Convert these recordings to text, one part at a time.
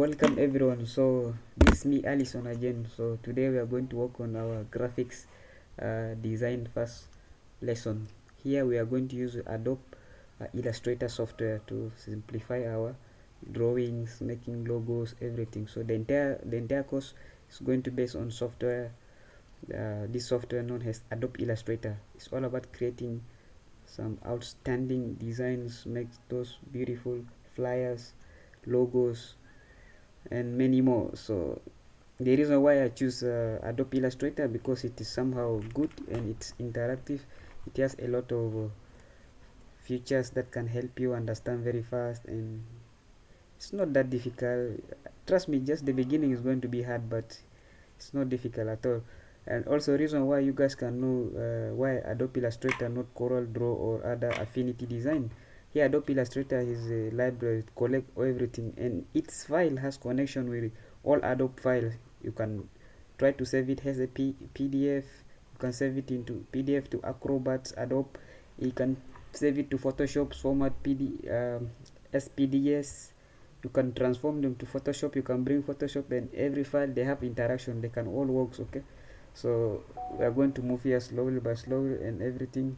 Welcome everyone. So this is me Alison again. So today we are going to work on our graphics design first lesson. Here we are going to use Adobe Illustrator software to simplify our drawings, making logos, everything. So the entire course is going to base on software. This software known as Adobe Illustrator. It's all about creating some outstanding designs, make those beautiful flyers, logos, and many more. So the reason why I choose Adobe Illustrator, because it is somehow good and it's interactive. It has a lot of features that can help you understand very fast, and it's not that difficult. Trust me, just the beginning is going to be hard, but it's not difficult at all. And also reason why you guys can know why Adobe Illustrator, not Corel Draw or other Affinity Design. Here Adobe Illustrator is a library to collect everything, and its file has connection with all Adobe files. You can try to save it as a PDF. You can save it into PDF to Acrobat, Adobe. You can save it to Photoshop format, SPDS. You can transform them to Photoshop. You can bring Photoshop, and every file they have interaction. They can all work. Okay, so we are going to move here slowly by slowly, and everything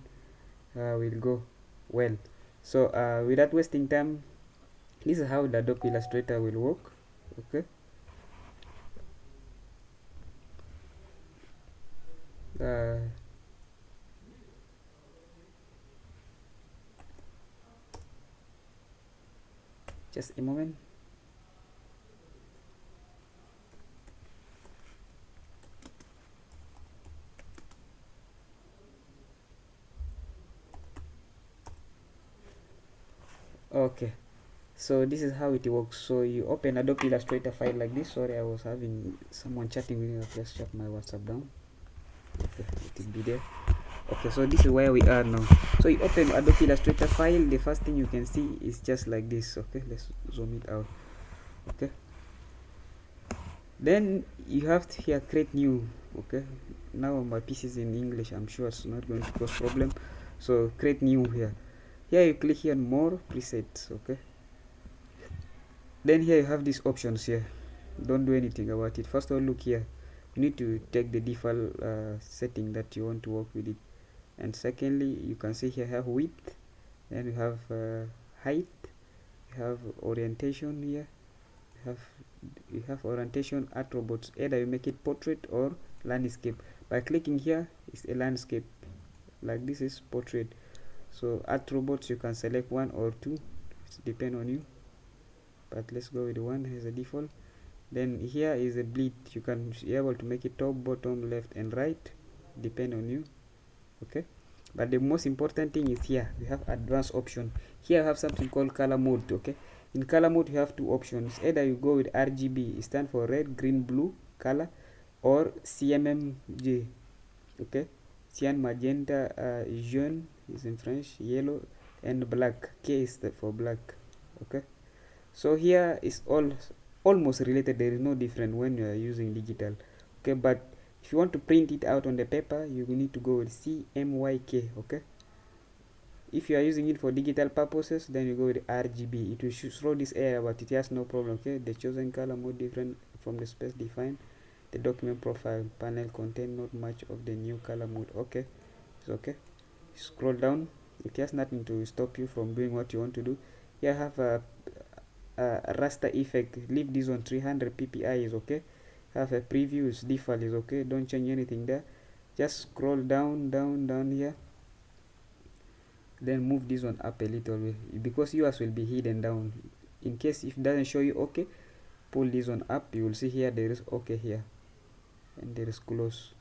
will go well. So without wasting time, this is how the Adobe Illustrator will work. Okay, uh, just a moment. Okay, so this is how it works. So you open Adobe Illustrator file like this. Sorry, I was having someone chatting with me. Let's shut my WhatsApp down. Okay, it will be there. Okay, so this is where we are now. So you open Adobe Illustrator file. The first thing you can see is just like this. Okay, let's zoom it out. Okay, then you have to here create new. Okay, now my PC is in English. I'm sure it's not going to cause problem. So create new here. Here you click here on more presets. Okay, then here you have these options here. Don't do anything about it. First of all, look here. You need to take the default setting that you want to work with it. And secondly, you can see here have width, then you have height, you have orientation here, you have orientation attributes. Either you make it portrait or landscape. By clicking here, it's a landscape. Like this is portrait. So attributes, you can select one or two. It depends on you. But let's go with one as a default. Then here is a bleed. You can be able to make it top, bottom, left, and right. Depend on you. Okay, but the most important thing is here we have advanced option. Here you have something called color mode. Okay, in color mode you have two options. Either you go with RGB, it stands for red, green, blue color, or CMMJ. Okay, cyan, magenta, jaune is in French, yellow, and black. K is for black. Okay, so here is almost related. There is no different when you are using digital. Okay, but if you want to print it out on the paper, you need to go with CMYK. Okay, if you are using it for digital purposes, then you go with RGB. It will show this error, but it has no problem. Okay, the chosen color mode different from the space defined. The document profile panel contain not much of the new color mode. Okay, it's okay. Scroll down. It has nothing to stop you from doing what you want to do. Here I have a raster effect. Leave this on 300 ppi is okay. Have a preview is default is okay. Don't change anything there. Just scroll down here, then move this one up a little bit, because yours will be hidden down. In case if it doesn't show you okay, pull this one up. You will see here there is okay here, and there is close.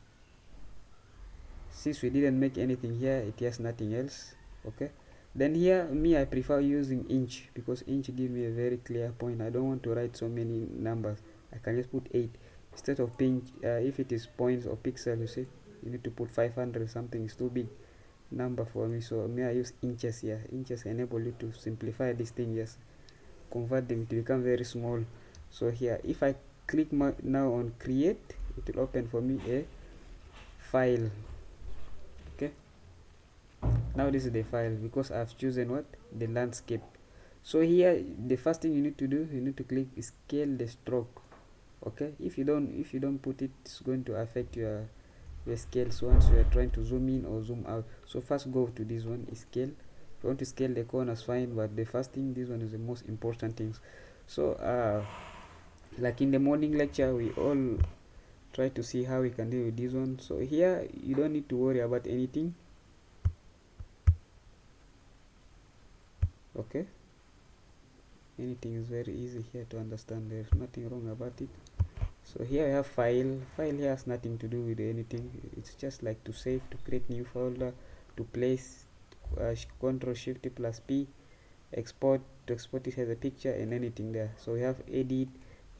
Since we didn't make anything here, it has nothing else. Okay, then here I prefer using inch, because inch gives me a very clear point. I don't want to write so many numbers. I can just put 8 instead of pinch. If it is points or pixel, you see, you need to put 500 something. It's too big number for me, so I use inches here. Inches enable you to simplify this thing, just convert them to become very small. So here if I click now on create, it will open for me a file. Okay, now this is the file, because I've chosen what, the landscape. So here the first thing you need to do, you need to click scale the stroke. Okay, if you don't put it, it's going to affect your scales once you are trying to zoom in or zoom out. So first go to this one, scale. If you want to scale the corners, fine, but the first thing, this one is the most important things. So like in the morning lecture, we all try to see how we can deal with this one. So here you don't need to worry about anything. Okay, anything is very easy here to understand. There's nothing wrong about it. So here I have file here has nothing to do with anything. It's just like to save, to create new folder, to place, control shift plus P, export, to export it as a picture, and anything there. So we have edit,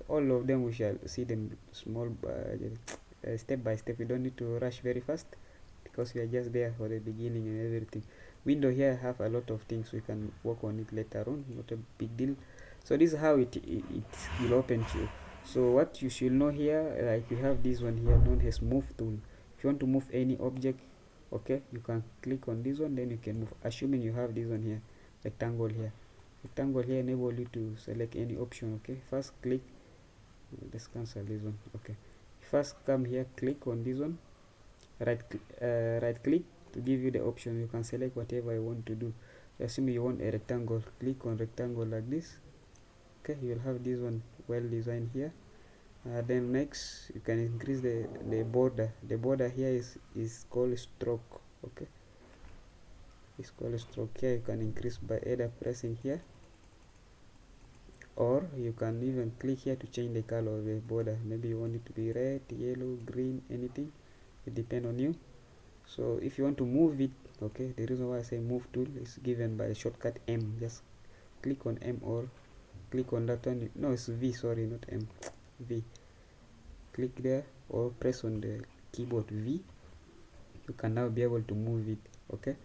all of them we shall see them small step by step. We don't need to rush very fast because we are just there for the beginning and everything. Window here have a lot of things, we can work on it later on, not a big deal. So this is how it will open to you. So what you should know here, like you have this one here known as move tool. If you want to move any object, okay, you can click on this one, then you can move, assuming you have this one here, rectangle here. Rectangle here enable you to select any option. Okay, first click, let's cancel this one. Okay, first come here, click on this one, right click to give you the option. You can select whatever you want to do. Assuming you want a rectangle, click on rectangle like this. Okay, you will have this one well designed here. Then next you can increase the border. The border here is called stroke. Okay, it's called stroke. Here you can increase by either pressing here, or you can even click here to change the color of the border. Maybe you want it to be red, yellow, green, anything. It depends on you. So if you want to move it, okay, the reason why I say move tool is given by the shortcut M. Just click on M or click on that one. No, it's V, sorry, not M, V. Click there or press on the keyboard V. You can now be able to move it. Okay,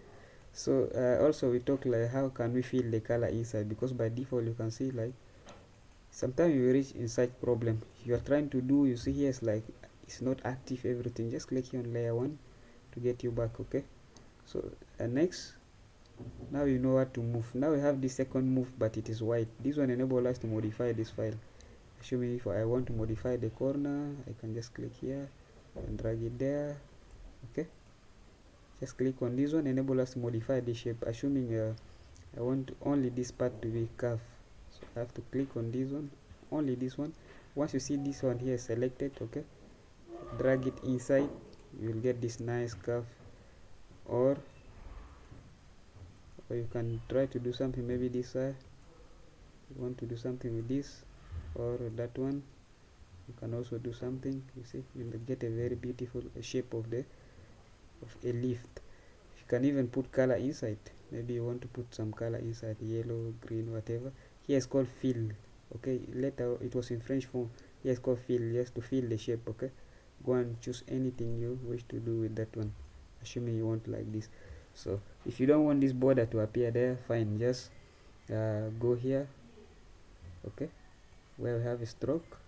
so also we talk like how can we fill the color inside, because by default you can see like sometimes you reach inside problem you are trying to do. You see here it's like it's not active everything. Just click here on layer 1 to get you back. Okay, so next, now you know what to move. Now we have the second move, but it is white. This one enables us to modify this file. Assuming if I want to modify the corner, I can just click here and drag it there. Okay, just click on this one, enable us to modify the shape. Assuming I want only this part to be curved, so I have to click on this one, only this one. Once you see this one here selected, okay, drag it inside, you will get this nice curve. Or you can try to do something, maybe this side you want to do something with this, or that one you can also do something. You see, you will get a very beautiful shape of a lift. You can even put color inside. Maybe you want to put some color inside, yellow, green, whatever. Here it's called fill. Okay, later it was in French form. Here it's called fill, just to fill the shape. Okay, go and choose anything you wish to do with that one, assuming you want like this. So if you don't want this border to appear there, fine, just go here, okay, where we have a stroke,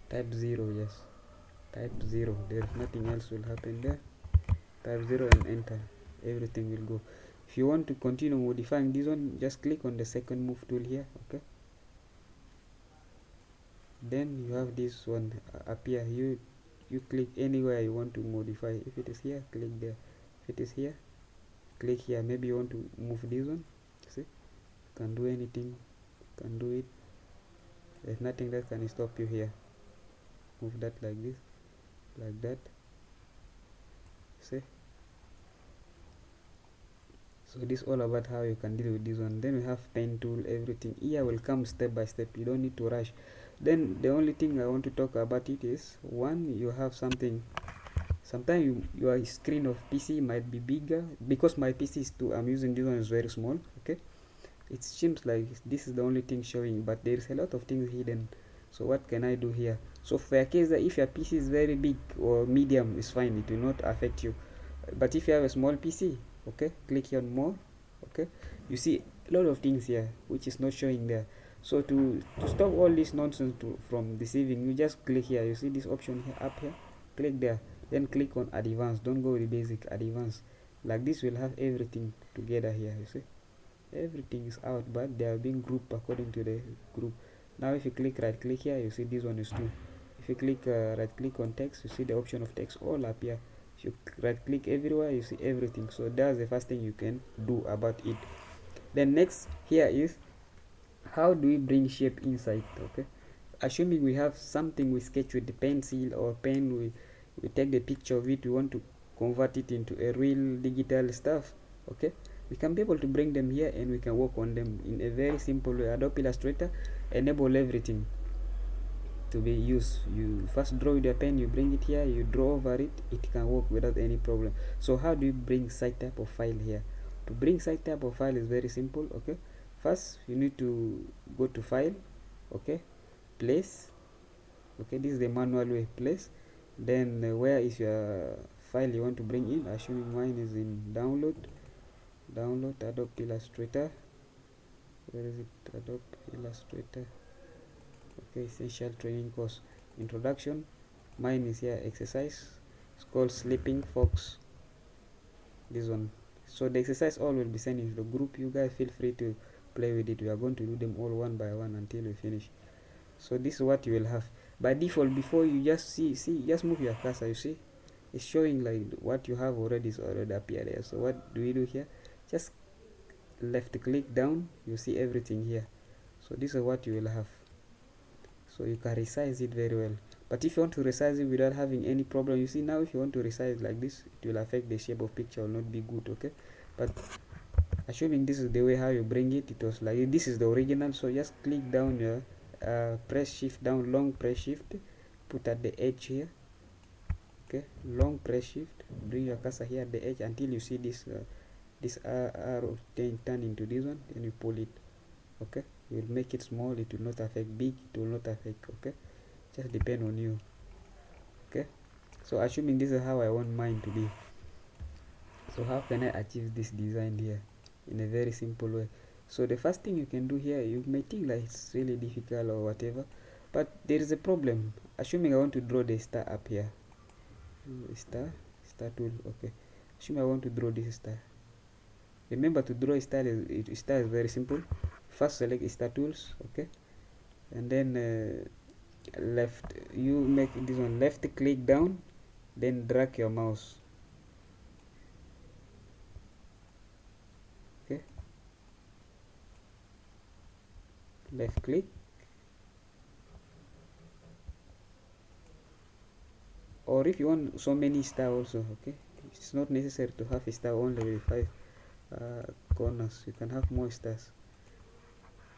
type 0. Yes, type 0. There's nothing else will happen there. Type 0 and enter. Everything will go. If you want to continue modifying this one, just click on the second move tool here. Okay, then you have this one appear. You click anywhere you want to modify. If it is here, click there. If it is here, click here. Maybe you want to move this one. See, you can do anything, you can do it. There's nothing that can stop you here. Move that like this, like that. See, so this is all about how you can deal with this one. Then we have pen tool. Everything here will come step by step, you don't need to rush. Then the only thing I want to talk about it is, one, you have something. Sometimes your screen of PC might be bigger, because my PC is too, I'm using this one, is very small. Okay, it seems like this is the only thing showing, but there is a lot of things hidden. So what can I do here? So for a case that if your PC is very big or medium, is fine, it will not affect you. But if you have a small PC, okay, click here on more. Okay, you see a lot of things here which is not showing there. So to stop all this nonsense from deceiving you, just click here. You see this option here, up here, click there, then click on advanced. Don't go with the basic, advanced. Like this will have everything together here. You see, everything is out, but they are being grouped according to the group. Now if you click right click here, you see this one is 2. If you click right click on text, you see the option of text all appear. If you right click everywhere, you see everything. So that's the first thing you can do about it. Then next here is how do we bring shape inside. Okay, assuming we have something we sketch with the pencil or pen, we take the picture of it, we want to convert it into a real digital stuff. Okay, we can be able to bring them here and we can work on them in a very simple way. Adobe Illustrator enable everything to be used. You first draw with your pen, you bring it here, you draw over it, it can work without any problem. So how do you bring site type of file here? To bring site type of file is very simple. Okay, first you need to go to file, okay, place, okay, this is the manual way, place, then where is your file you want to bring in. Assuming mine is in download Adobe Illustrator. Where is it? Adobe Illustrator, okay, essential training course, introduction. Mine is here, exercise, it's called sleeping fox, this one. So the exercise all will be sent into the group. You guys feel free to play with it. We are going to do them all one by one until we finish. So this is what you will have by default. Before you just see just move your cursor, you see it's showing like what you have already is already appear there. So what do we do here? Just left click down, you see everything here. So this is what you will have. So you can resize it very well. But if you want to resize it without having any problem, you see now if you want to resize like this, it will affect the shape of picture, will not be good. Okay, but assuming this is the way how you bring it, it was like this is the original. So just click down here, press shift down, long press shift, put at the edge here. Okay, long press shift, bring your cursor here at the edge until you see this arrow turn into this one, then you pull it. Okay, you will make it small, it will not affect big, it will not affect. Okay, just depend on you. Okay, so assuming this is how I want mine to be, so how can I achieve this design here in a very simple way? So the first thing you can do here, you may think like it's really difficult or whatever, but there is a problem. Assuming I want to draw the star up here, star tool. Okay, assuming I want to draw this star. Remember, to draw a star is very simple. First select star tools, okay, and then left, you make this one, left click down, then drag your mouse. Okay, left click, or if you want so many star also, okay, it's not necessary to have a star only with 5 corners. You can have more stars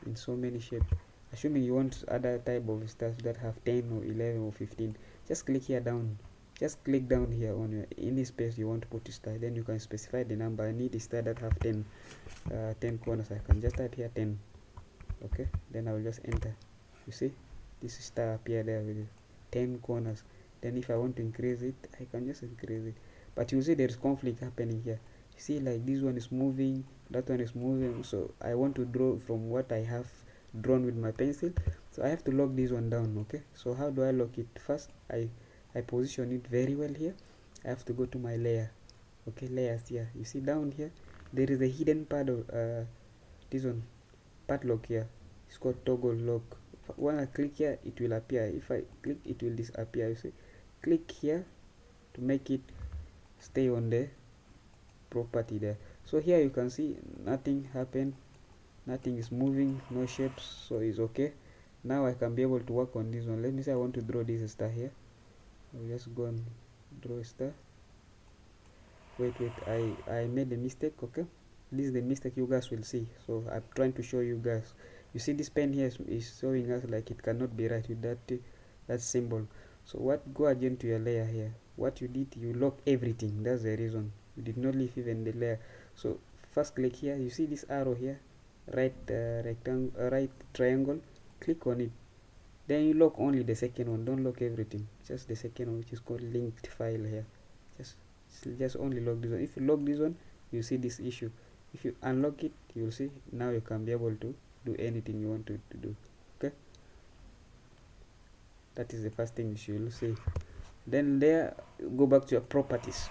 in so many shapes. Assuming you want other type of stars that have 10 or 11 or 15, just click here down, just click down here on your any space you want to put a star, then you can specify the number. I need a star that have 10 corners. I can just type here 10. Okay, then I will just enter. You see this star appear there with 10 corners. Then if I want to increase it, I can just increase it, but you see there is conflict happening here. You see like this one is moving, that one is moving. So I want to draw from what I have drawn with my pencil, so I have to lock this one down. Okay, so how do I lock it? First I position it very well here. I have to go to my layer. Okay, layers here, you see down here there is a hidden part of this one, padlock here, it's called toggle lock. When I click here, it will appear. If I click, it will disappear. You see, click here to make it stay on the property there. So here you can see nothing happened, nothing is moving, no shapes, so it's okay. Now I can be able to work on this one. Let me say I want to draw this star here. I'll just go and draw a star. Wait, I made a mistake. Okay, this is the mistake you guys will see, so I'm trying to show you guys. You see this pen here is showing us like it cannot be right with that symbol. So what, go again to your layer here. What you did, you lock everything. That's the reason you did not leave even the layer. So first click here, you see this arrow here, right rectangle, right triangle, click on it, then you lock only the second one. Don't lock everything, just the second one, which is called linked file here. Just only lock this one. If you lock this one, you see this issue. If you unlock it, you will see now you can be able to do anything you want to do. Okay, that is the first thing you should see. Then there, go back to your properties.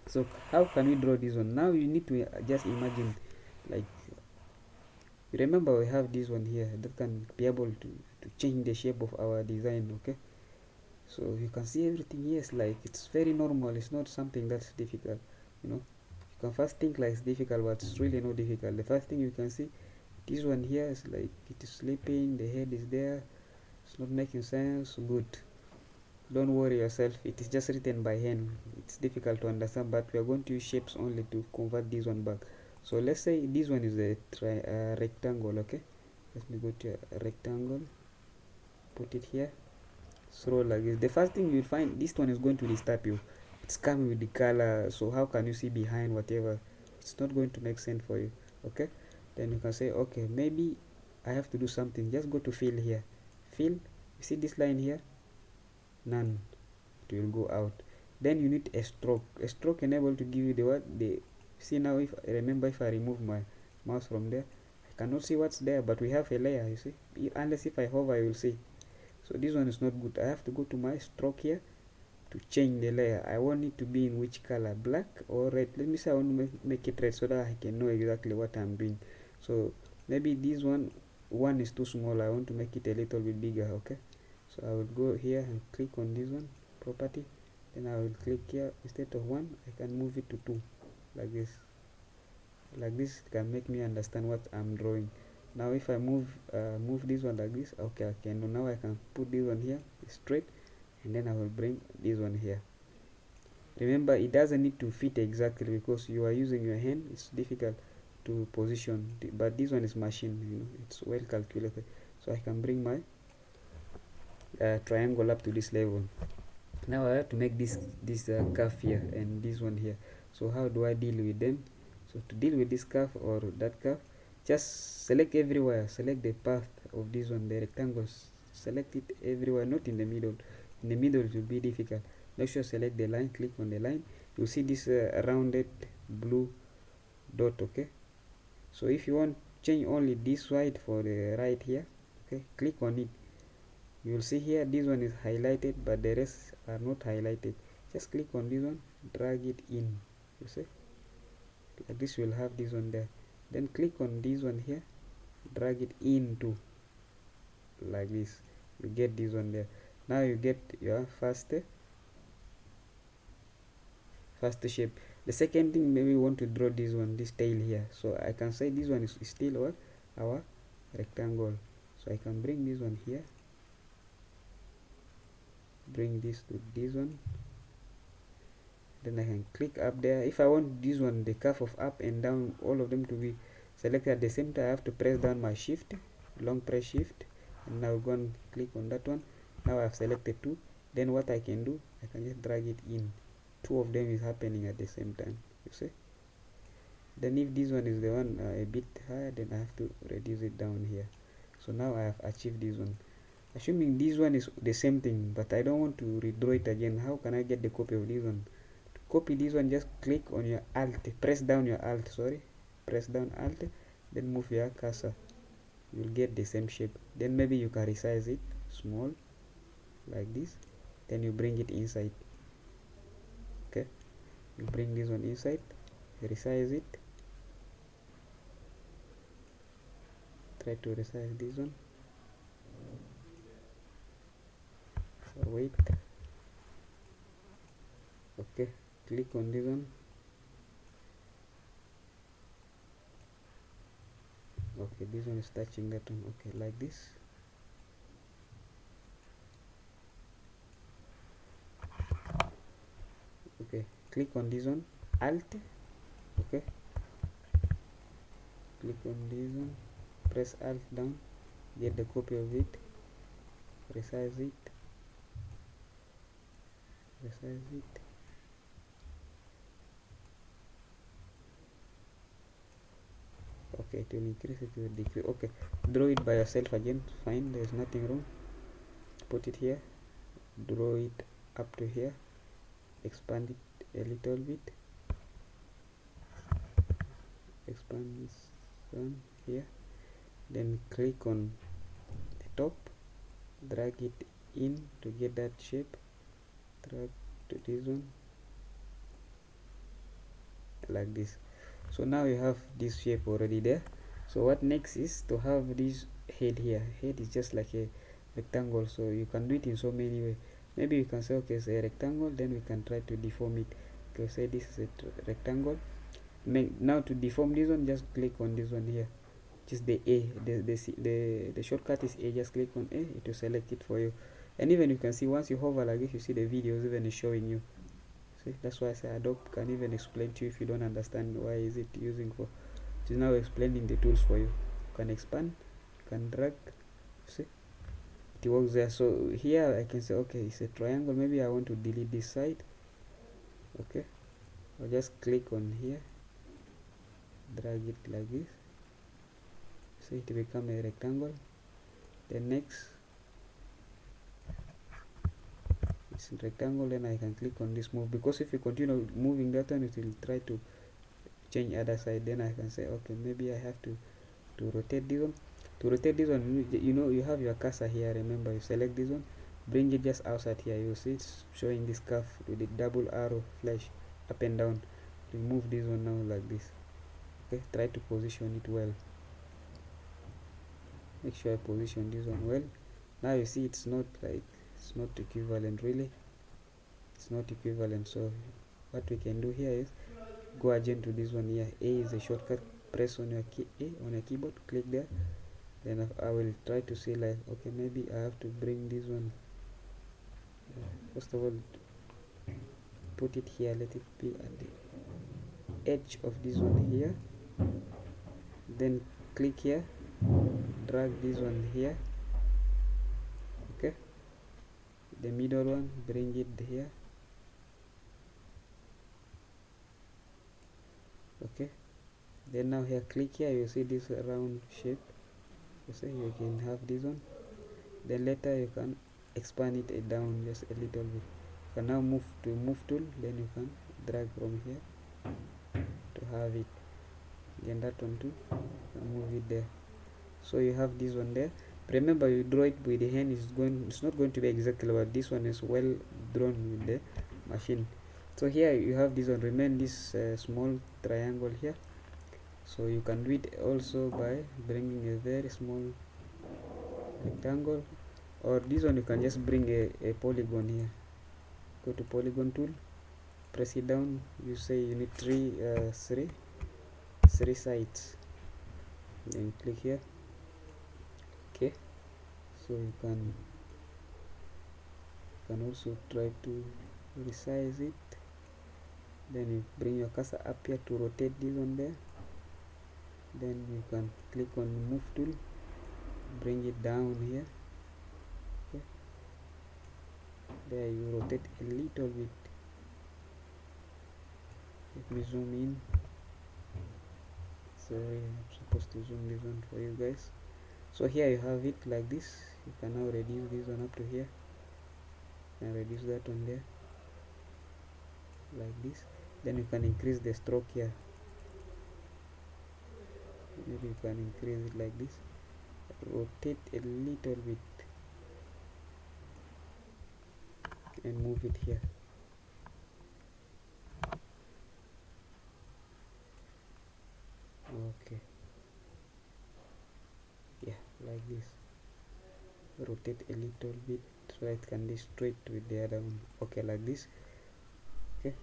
So how can we draw this one? Now you need to just imagine like You remember we have this one here that can be able to change the shape of our design. Okay, so you can see everything. Yes, like it's very normal, it's not something that's difficult, you know. You can first think like it's difficult, but it's really not difficult. The first thing you can see, this one here is like it is sleeping, the head is there, it's not making sense. Good, don't worry yourself, it is just written by hand, it's difficult to understand, but we are going to use shapes only to convert this one back. So let's say this one is a rectangle. Okay, let me go to a rectangle, put it here, scroll like this. The first thing you'll find, this one is going to disturb you. It's coming with the color, so how can you see behind whatever? It's not going to make sense for you. Okay, then you can say, okay, maybe I have to do something. Just go to fill here, fill, you see this line here, none, it will go out. Then you need a stroke enable to give you the what the see. Now if I remember, if I remove my mouse from there, I cannot see what's there, but we have a layer, you see. Unless if I hover, you will see. So this one is not good. I have to go to my stroke here to change the layer. I want it to be in which color, black or red. Let me say I want to make it red so that I can know exactly what I'm doing. So maybe this one is too small, I want to make it a little bit bigger. Okay, so I will go here and click on this one, property, then I will click here. Instead of 1, I can move it to 2, like this. Like this, it can make me understand what I'm drawing. Now if I move this one like this, okay, I can now I can put this one here straight, and then I will bring this one here. Remember, it doesn't need to fit exactly because you are using your hand, it's difficult to position, but this one is machine, you know, it's well calculated. So I can bring my triangle up to this level. Now I have to make this curve here and this one here. So how do I deal with them? So to deal with this curve or that curve, just select everywhere, select the path of this one, the rectangles, select it everywhere, not in the middle. In the middle it will be difficult. Make sure select the line, click on the line, you'll see this rounded blue dot. Okay, so if you want change only this side for the right here, okay, click on it. You will see here this one is highlighted, but the rest are not highlighted. Just click on this one, drag it in, you see, like this. Will have this one there. Then click on this one here, drag it into, like this. You get this one there. Now you get your first shape. The second thing, maybe we want to draw this one, this tail here. So I can say this one is still what our rectangle. So I can bring this one here, bring this to this one, then I can click up there. If I want this one, the curve of up and down, all of them to be selected at the same time, I have to press down my shift, long press shift, and now go and click on that one. Now I have selected 2. Then what I can do, I can just drag it in. 2 of them is happening at the same time, you see. Then if this one is the one a bit higher, then I have to reduce it down here. So now I have achieved this one. Assuming this one is the same thing, but I don't want to redraw it again, how can I get the copy of this one? To copy this one, just click on your alt, press down your alt, press down alt, then move your cursor. You'll get the same shape. Then maybe you can resize it small like this, then you bring it inside. Okay, you bring this one inside, resize it, try to resize this one. So wait, okay, click on this one. Okay, this one is touching that one. Okay, like this. Okay, click on this one, alt. Okay, click on this one, press alt down, get the copy of it, resize it, okay, it will increase, it will decrease. Okay, draw it by yourself again, fine, there's nothing wrong. Put it here, draw it up to here, expand it a little bit, expand this one here, then click on the top, drag it in to get that shape, drag to this one, like this. So now you have this shape already there. So what next is to have this head here. Head is just like a rectangle, so you can do it in so many ways. Maybe you can say, okay, it's a rectangle, then we can try to deform it. Okay, say this is a rectangle. Now to deform this one, just click on this one here, which is the A. The shortcut is A. Just click on A, it will select it for you. And even you can see once you hover like this, you see the videos even is showing you. See, that's why I say Adobe can even explain to you if you don't understand why is it using for. It is now explaining the tools for you. You can expand, you can drag. See, it works there. So here I can say, okay, it's a triangle. Maybe I want to delete this side. Okay, I'll just click on here, drag it like this. See, it become a rectangle. Then next, it's a rectangle. Then I can click on this move, because if you continue moving that one, it will try to change other side. Then I can say, okay, maybe I have to rotate this one. To rotate this one, you know, you have your cursor here. Remember, you select this one, bring it just outside here. You see it's showing this curve with the double arrow flash up and down. Remove this one now like this. Okay, try to position it well. Make sure I position this one well. Now you see it's not equivalent, really. It's not equivalent. So what we can do here is go again to this one here. A is a shortcut. Press on your key A on your keyboard, click there. Then I will try to see, like, okay, maybe I have to bring this one. First of all, put it here, let it be at the edge of this one here. Then click here, drag this one here. Okay, the middle one, bring it here. Okay, then now here, click here, you see this round shape. You see, you can have this one. Then later you can expand it down just a little bit. You can now move to move tool, then you can drag from here to have it. Then that one too, and move it there. So you have this one there. Remember, you draw it with the hand. It's not going to be exactly what this one is well drawn with the machine. So here you have this one. Remain this small triangle here. So you can do it also by bringing a very small rectangle, or this one you can just bring a polygon here. Go to polygon tool, press it down. You say you need three sides, then click here. Okay, so you can also try to resize it. Then you bring your cursor up here to rotate this one there. Then you can click on move tool, bring it down here. Okay, there you rotate a little bit. Let me zoom in. Sorry, I'm supposed to zoom this one for you guys. So here you have it like this. You can now reduce this one up to here and reduce that one there like this. Then you can increase the stroke here. Maybe you can increase it like this, rotate a little bit and move it here. Okay, yeah, like this. Rotate a little bit so it can be straight with the other one. Okay, like this. Okay,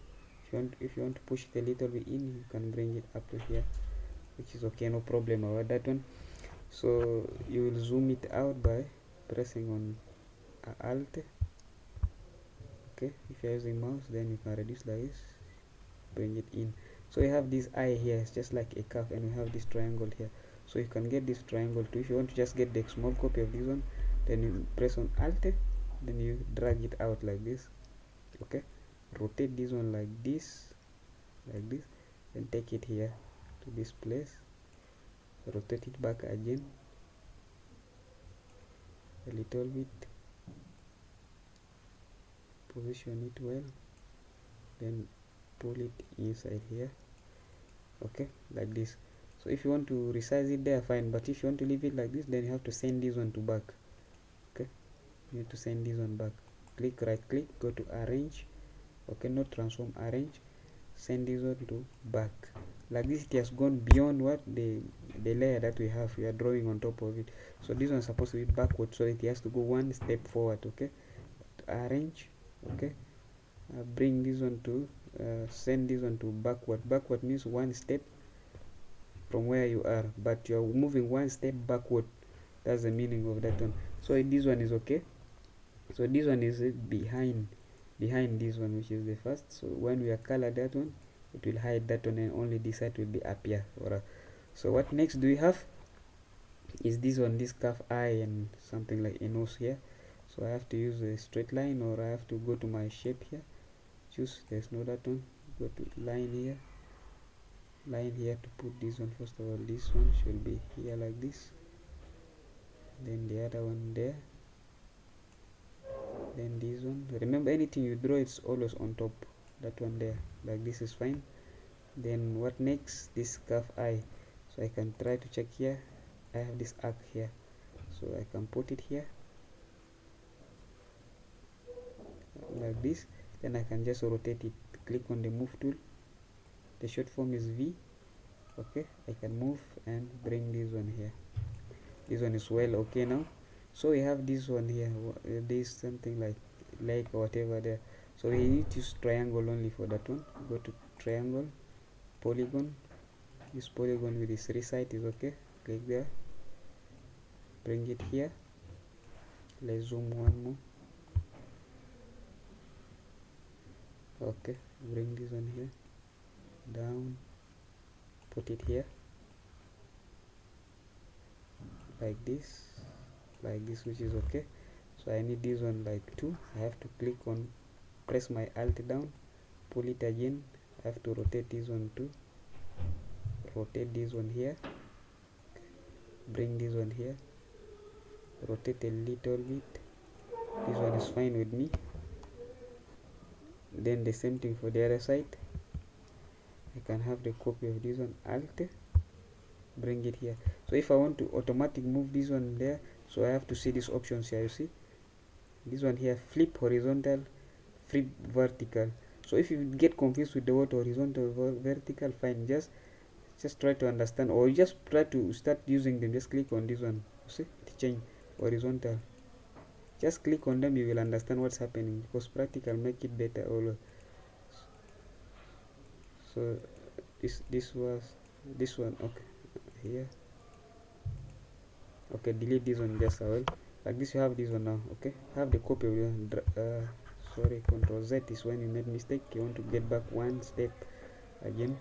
if you want to push it a little bit in, you can bring it up to here, which is okay, no problem about that one. So you will zoom it out by pressing on Alt. Okay, if you're using mouse, then you can reduce like this, bring it in. So you have this eye here, it's just like a curve, and we have this triangle here. So you can get this triangle too. If you want to just get the small copy of this one, then you press on Alt, then you drag it out like this. Okay, rotate this one like this, then take it here to this place, rotate it back again a little bit, position it well, then pull it inside here. Okay, like this. So if you want to resize it there, fine, but if you want to leave it like this, then you have to send this one to back. Okay, you need to send this one back. Click, right click, go to arrange. Okay, not transform, arrange, send this one to back. Like this, it has gone beyond what the layer that we are drawing on top of it. So this one is supposed to be backward, so it has to go one step forward. Okay, arrange. Okay, bring this one to send this one to backward. Backward means one step from where you are, but you're moving one step backward. That's the meaning of that one. So this one is okay. So this one is behind this one, which is the first. So when we are color that one, it will hide that one, and only this side will be appear. So what next do we have is this one, this curve eye and something like a nose here. So I have to use a straight line, or I have to go to my shape here, choose, there's no that one, go to line here to put this one. First of all, this one should be here like this, then the other one there, then this one. Remember, anything you draw, it's always on top. That one there, like this is fine. Then what next? This curve eye. So I can try to check here. I have this arc here, so I can put it here like this. Then I can just rotate it. Click on the move tool. The short form is V. Okay, I can move and bring this one here. This one is well okay now. So we have this one here. There is something like or whatever there. So we need to use triangle only for that one. Go to triangle, polygon. Use polygon with this 3 sides is okay. Click there. Bring it here. Let's zoom one more. Okay, bring this one here. Down. Put it here. Like this, which is okay. So I need this one like 2. I have to click on, press my alt down, pull it again. I have to rotate this one too. Rotate this one here. Bring this one here. Rotate a little bit. This one is fine with me. Then the same thing for the other side. I can have the copy of this one, alt, bring it here. So if I want to automatic move this one there, so I have to see these options here. You see this one here, flip horizontal, flip vertical. So if you get confused with the word horizontal or vertical, fine, just try to understand, or just try to start using them. Just click on this one, you see it change horizontal. Just click on them, you will understand what's happening, because practical make it better always. So this was this one. Okay, here. Okay, delete this one just well. Like this, you have this one now. Okay, have the copy of the sorry, Control Z is when you made mistake. You want to get back one step again,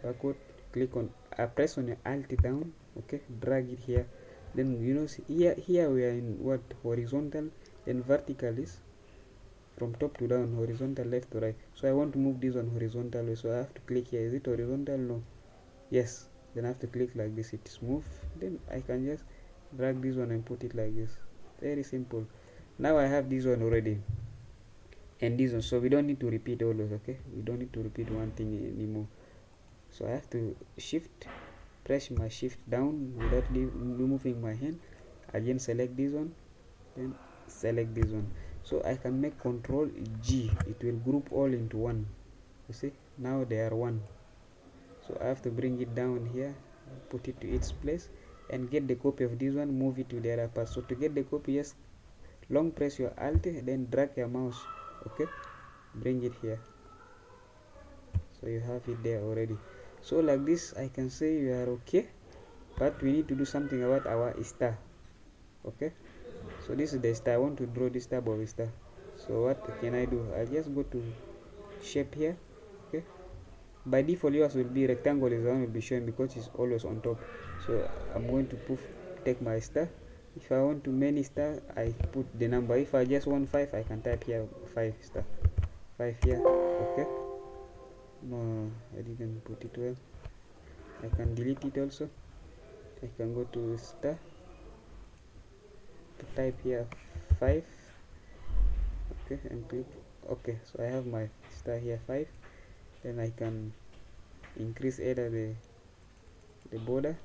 backward. Click on, press on your alt down. Okay, drag it here. Then you know, see, here we are in what, horizontal, then vertical is from top to down, horizontal left to right. So I want to move this one horizontal way, so I have to click here. Is it horizontal? No. Yes. Then I have to click like this. It's move. Then I can just drag this one and put it like this. Very simple. Now I have this one already, and this one, so we don't need to repeat all those. Okay, we don't need to repeat one thing anymore. So I have to press my shift down without removing my hand. Again, select this one, then select this one. So I can make Control G. It will group all into one. You see, now they are one. So I have to bring it down here, put it to its place, and get the copy of this one, move it to the other part. So to get the copy, just long press your alt, then drag your mouse. Okay, bring it here. So you have it there already. So like this, I can say you are okay, but we need to do something about our star. Okay, so this is the star. I want to draw this type of star. So what can I do? I just go to shape here. Okay, by default yours will be rectangle, is the one will be showing because it's always on top. So I'm going to take my star. If I want to many star, I put the number. If I just want 5, I can type here 5 star, 5 here. Okay, no, I didn't put it well. I can delete it also. I can go to star, type here 5. Okay, and click okay. So I have my star here 5. Then I can increase either the border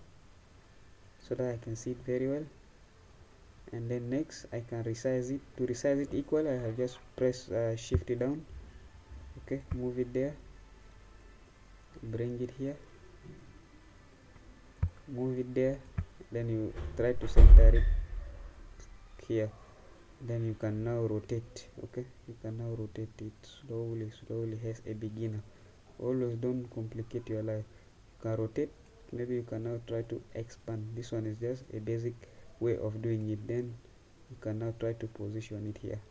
so that I can see it very well. And then next I can resize it. To resize it equal, I have just press shift down. Okay, move it there. bring it here, move it there, then you try to center it here, then you can now rotate. Okay, you can now rotate it slowly as a beginner. Always don't complicate your life. You can rotate. Maybe you can now try to expand. This one is just a basic way of doing it. Then you can now try to position it here,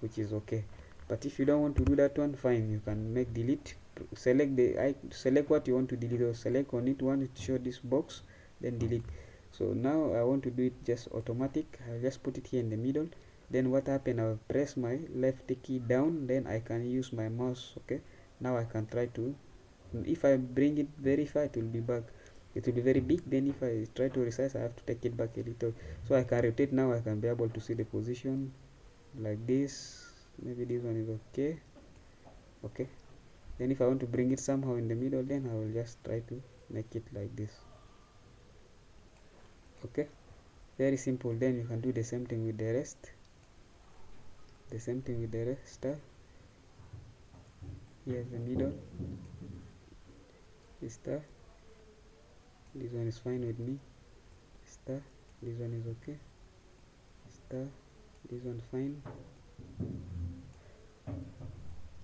which is okay. But if you don't want to do that one, fine, you can make delete, select what you want to delete, or select on it one to show this box, then delete. So now I want to do it just automatic. I'll just put it here in the middle. Then what happened, I'll press my left key down, then I can use my mouse. Okay, now I can try to, if I bring it very far, it will be back, it will be very big. Then if I try to resize, I have to take it back a little, so I can rotate. Now I can be able to see the position like this. Maybe this one is okay. Okay, then if I want to bring it somehow in the middle, then I will just try to make it like this. Okay, very simple. Then you can do the same thing with the rest, here's the middle, this star, this one is fine with me, star, this one is okay, star, this one fine,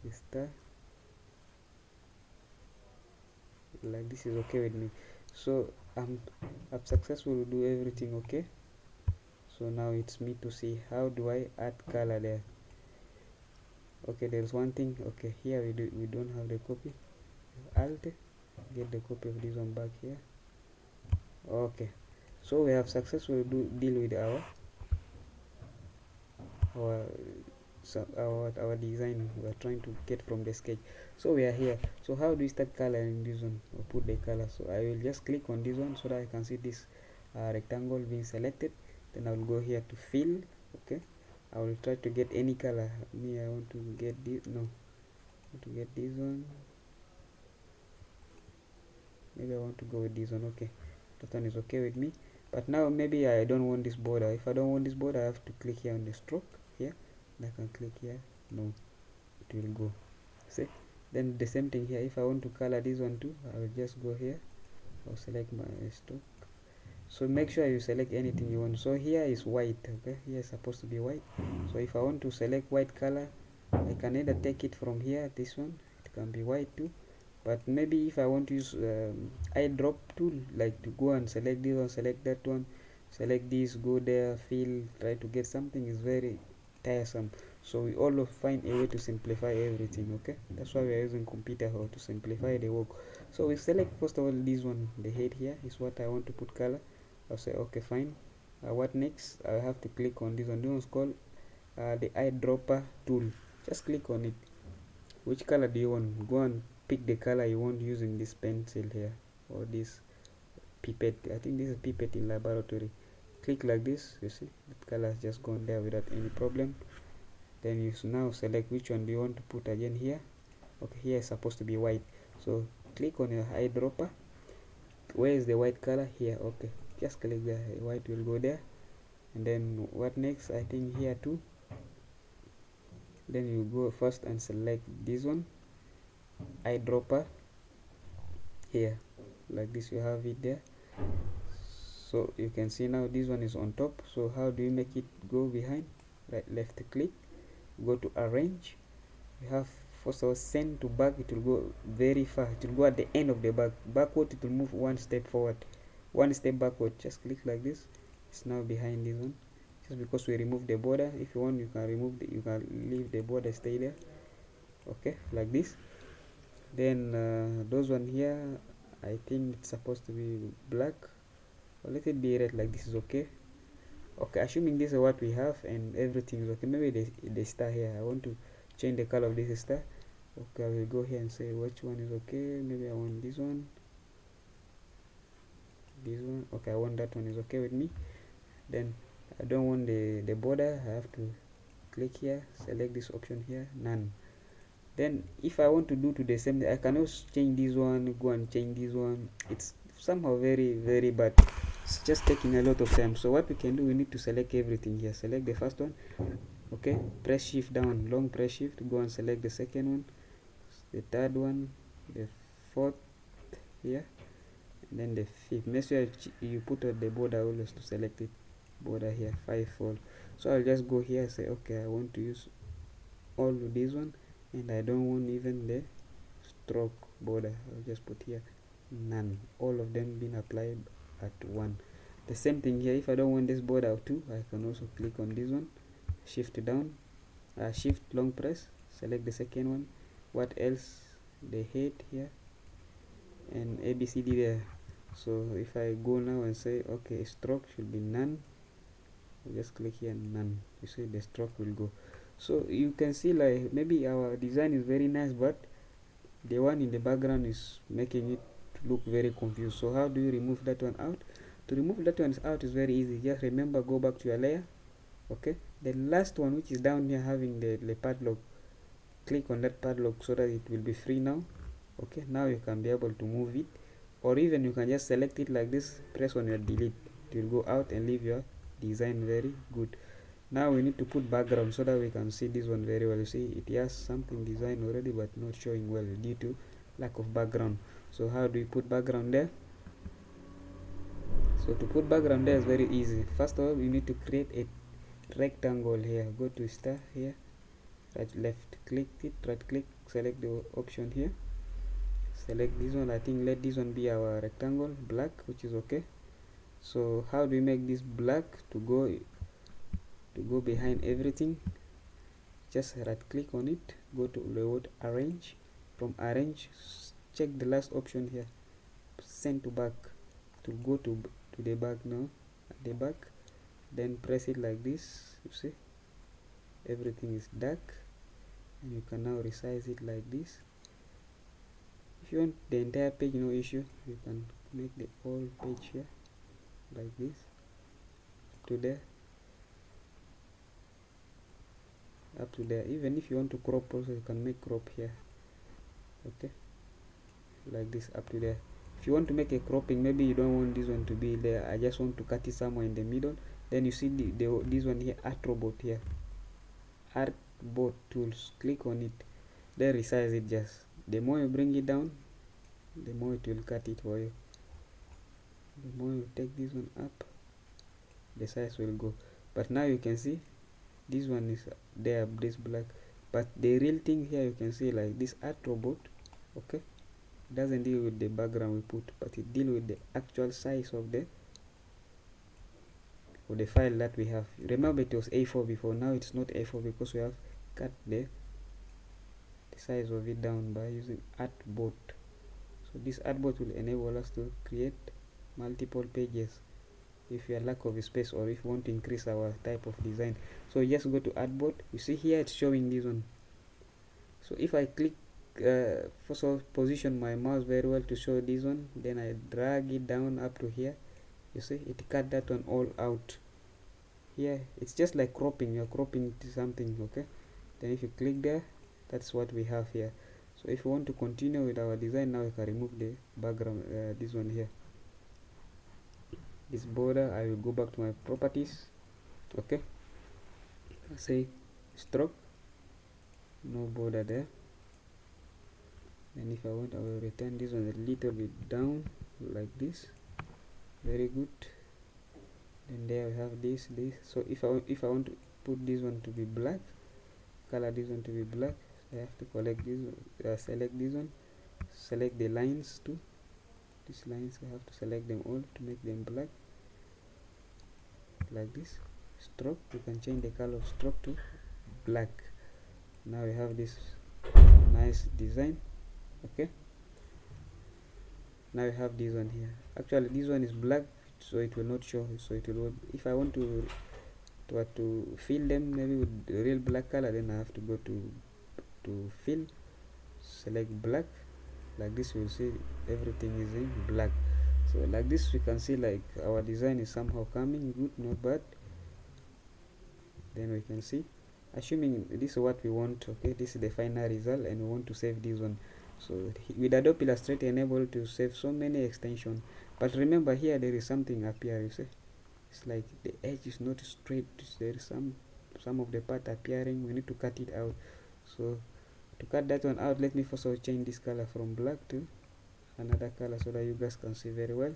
this star, like this is okay with me. So I'm successful to do everything. Okay, so now it's me to see how do I add color there. Okay, there's one thing. Okay, here we don't have the copy. Alt, get the copy of this one back here. Okay, so we have successfully deal with our design we are trying to get from the sketch. So we are here. So how do we start coloring this one, or put the color? So I will just click on this one so that I can see this rectangle being selected. Then I will go here to fill. Okay, I will try to get any color. Me, I want to get this. No, I want to get this one. Maybe I want to go with this one. Okay, that one is okay with me. But now maybe I don't want this border. If I don't want this border, I have to click here on the stroke here. I can click here. No, it will go. See, then the same thing here. If I want to color this one too, I will just go here. I'll select my stroke. So make sure you select anything you want. So here is white. Okay, here is supposed to be white. So if I want to select white color, I can either take it from here, this one, it can be white too. But maybe if I want to use eyedrop tool, like to go and select this one, select that one, select this, go there, fill, try to get something, is very tiresome. So we all find a way to simplify everything. Okay, that's why we are using computer how to simplify the work. So we select first of all this one, the head here is what I want to put color. I'll say okay, fine. What next? I have to click on this one. This one's called the eyedropper tool. Just click on it. Which color do you want? Go and pick the color you want using this pencil here, or this pipette. I think this is pipette in laboratory. Click like this, you see the color has just gone there without any problem. Then you now select which one do you want to put again here. Okay, here is supposed to be white, so click on your eyedropper. Where is the white color? Here. Okay, just click there, white will go there. And then what next? I think here too. Then you go first and select this one, eyedropper here, like this. You have it there. So you can see now this one is on top. So how do you make it go behind? Right, left click, go to arrange. You have first of all send to back. It will go very far. It will go at the end of the back. Backward it will move one step forward, one step backward. Just click like this. It's now behind this one, just because we remove the border. If you want, you can remove you can leave the border, stay there. Okay, like this. Then those one here, I think it's supposed to be black, or let it be red. Like this is okay. Okay, assuming this is what we have and everything is okay. Maybe the star here, I want to change the color of this star. Okay, I will go here and say which one is okay. Maybe I want this one, okay, I want that one, is okay with me. Then I don't want the border. I have to click here, select this option here, none. Then if I want to do to the same, I can also change this one, go and change this one. It's somehow very bad. It's just taking a lot of time. So what we can do, we need to select everything here. Select the first one. Okay, press shift down, long press shift, go and select the second one, the third one, the fourth here, and then the fifth. Make sure you put on the border always to select it, border here 5 fold. So I'll just go here, say okay, I want to use all of this one, and I don't want even the stroke border. I'll just put here none, all of them being applied at one. The same thing here, if I don't want this border too, I can also click on this one, shift down, shift long press, select the second one. What else? The head here and ABCD there. So if I go now and say okay, stroke should be none, I'll just click here none. You see the stroke will go. So you can see like maybe our design is very nice, but the one in the background is making it look very confused. So how do you remove that one out? To remove that one out is very easy. Just remember, go back to your layer, okay, the last one which is down here having the padlock, click on that padlock so that it will be free now. Okay, now you can be able to move it, or even you can just select it like this, press on your delete, it will go out and leave your design very good. Now we need to put background so that we can see this one very well. You see it has something designed already but not showing well due to lack of background. So how do you put background there? So to put background there is very easy. First of all, you need to create a rectangle here. Go to star here, right left click it, right click, select the option here, select this one. I think let this one be our rectangle, black, which is okay. So how do we make this black to go behind everything? Just right click on it, go to the word arrange. From arrange, check the last option here, send to back, to go to the back now, at the back, then press it like this. You see everything is dark, and you can now resize it like this. If you want the entire page, no issue, you can make the whole page here like this to there, up to there. Even if you want to crop also, you can make crop here, okay, like this up to there. If you want to make a cropping, maybe you don't want this one to be there, I just want to cut it somewhere in the middle, then you see this one here, art robot here, art bot tools, click on it, then resize it. Just the more you bring it down, the more it will cut it for you. The more you take this one up, the size will go. But now you can see this one is there, this black, but the real thing here, you can see like this art robot, okay, doesn't deal with the background we put, but it deal with the actual size of the file that we have. Remember it was A4 before, now it's not A4 because we have cut the size of it down by using artbot. So this artbot will enable us to create multiple pages if you are lack of space, or if you want to increase our type of design. So just go to artbot. You see here it's showing this one. So if I click, first of all, position my mouse very well to show this one, then I drag it down up to here, you see it cut that one all out. Here it's just like cropping, you're cropping to something, okay. Then if you click there, that's what we have here. So if you want to continue with our design, now you can remove the background, this one here, this border. I will go back to my properties, okay, say stroke, no border there. And if I want, I will return this one a little bit down like this, very good. Then there we have this. So if I want to put this one to be black, color this one to be black, I have to select this one, select the lines too, these lines I have to select them all to make them black like this. Stroke, you can change the color of stroke to black. Now we have this nice design, okay. Now we have this one here. Actually this one is black, so it will not show, so it will, if I want to fill them maybe with the real black color, then I have to go to fill, select black, like this. You will see everything is in black. So like this we can see like our design is somehow coming good, not bad. Then we can see, assuming this is what we want, okay, this is the final result, and we want to save this one. So with Adobe Illustrator enable to save so many extensions, but remember here there is something up here, you see it's like the edge is not straight, there is some of the part appearing, we need to cut it out. So To cut that one out, let me first of all change this color from black to another color so that you guys can see very well.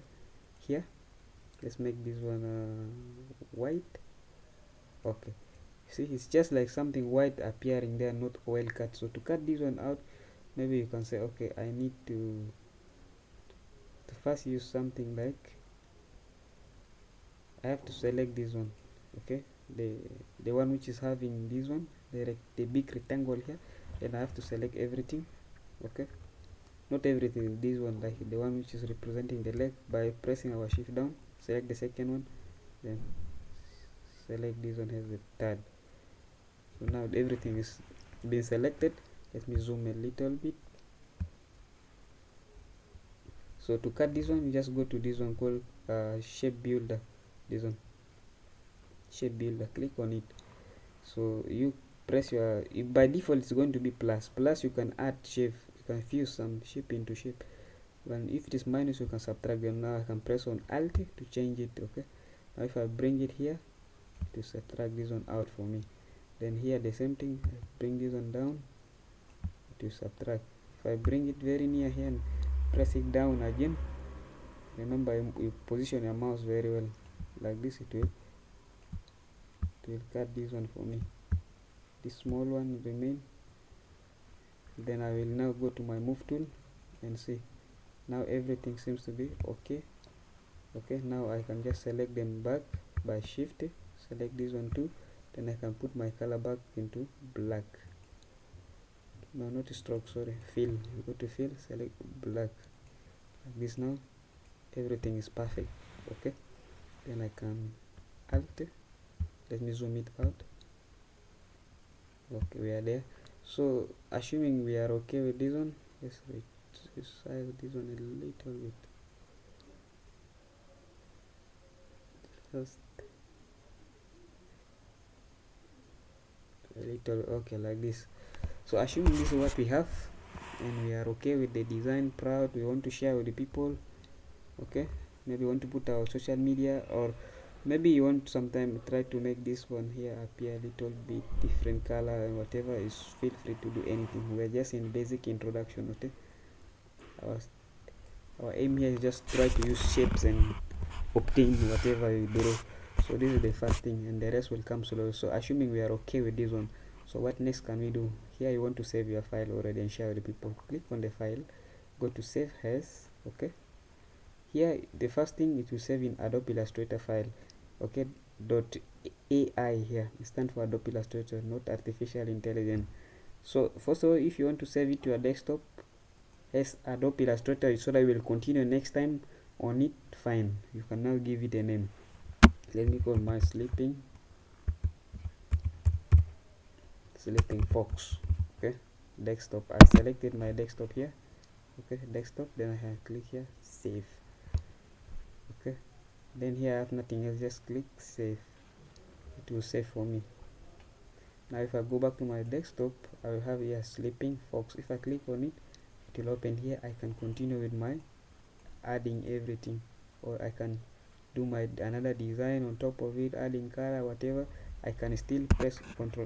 Here, let's make this one white. Okay, see, it's just like something white appearing there, not oil cut. So to cut this one out, maybe you can say, okay, I need to first use something like, I have to select this one, okay, the one which is having this one, the big rectangle here. Then I have to select everything, okay, not everything, this one, like the one which is representing the leg. By pressing our shift down, select the second one, then select this one as the third. So now everything is being selected. Let me zoom a little bit. So to cut this one, you just go to this one called shape builder, this one, shape builder, click on it. So you press your, by default it's going to be plus. You can add shape, you can fuse some shape into shape. When if it is minus, you can subtract them. Now I can press on alt to change it. Okay, now if I bring it here to subtract this one out for me, then here the same thing, I bring this one down to subtract. If I bring it very near here and press it down again, remember you position your mouse very well like this, it will cut this one for me. This small one remain. Then I will now go to my move tool and see, now everything seems to be okay. Okay, now I can just select them back by shift, select this one too, then I can put my color back into black. No, not stroke, sorry, fill. You go to fill, select black like this. Now everything is perfect. Okay, then I can alt, let me zoom it out. Okay, we are there. So assuming we are okay with this one, let's resize this one a little bit, just a little. Okay, like this. So assuming this is what we have and we are okay with the design, proud, we want to share with the people. Okay, maybe we want to put our social media, or maybe you want sometime try to make this one here appear a little bit different color and whatever, is feel free to do anything. We're just in basic introduction. Okay, our aim here is just try to use shapes and obtain whatever you draw. So this is the first thing, and the rest will come slowly. So assuming we are okay with this one, so what next can we do? Here you want to save your file already and share with the people. Click on the file, go to save as. Okay, here the first thing it will save in Adobe Illustrator file. Okay, .ai here, it stands for Adobe Illustrator, not artificial intelligence. So first of all, if you want to save it to your desktop as Adobe Illustrator, so that we will continue next time on it, fine. You can now give it a name. Let me call my sleeping fox. Okay, desktop. I selected my desktop here. Okay, desktop, then I can click here, save. Okay, then here I have nothing else, just click save. It will save for me. Now if I go back to my desktop, I will have here sleeping fox. If I click on it, it will open here. I can continue with my adding everything, or I can do my another design on top of it, adding color, whatever. I can still press Ctrl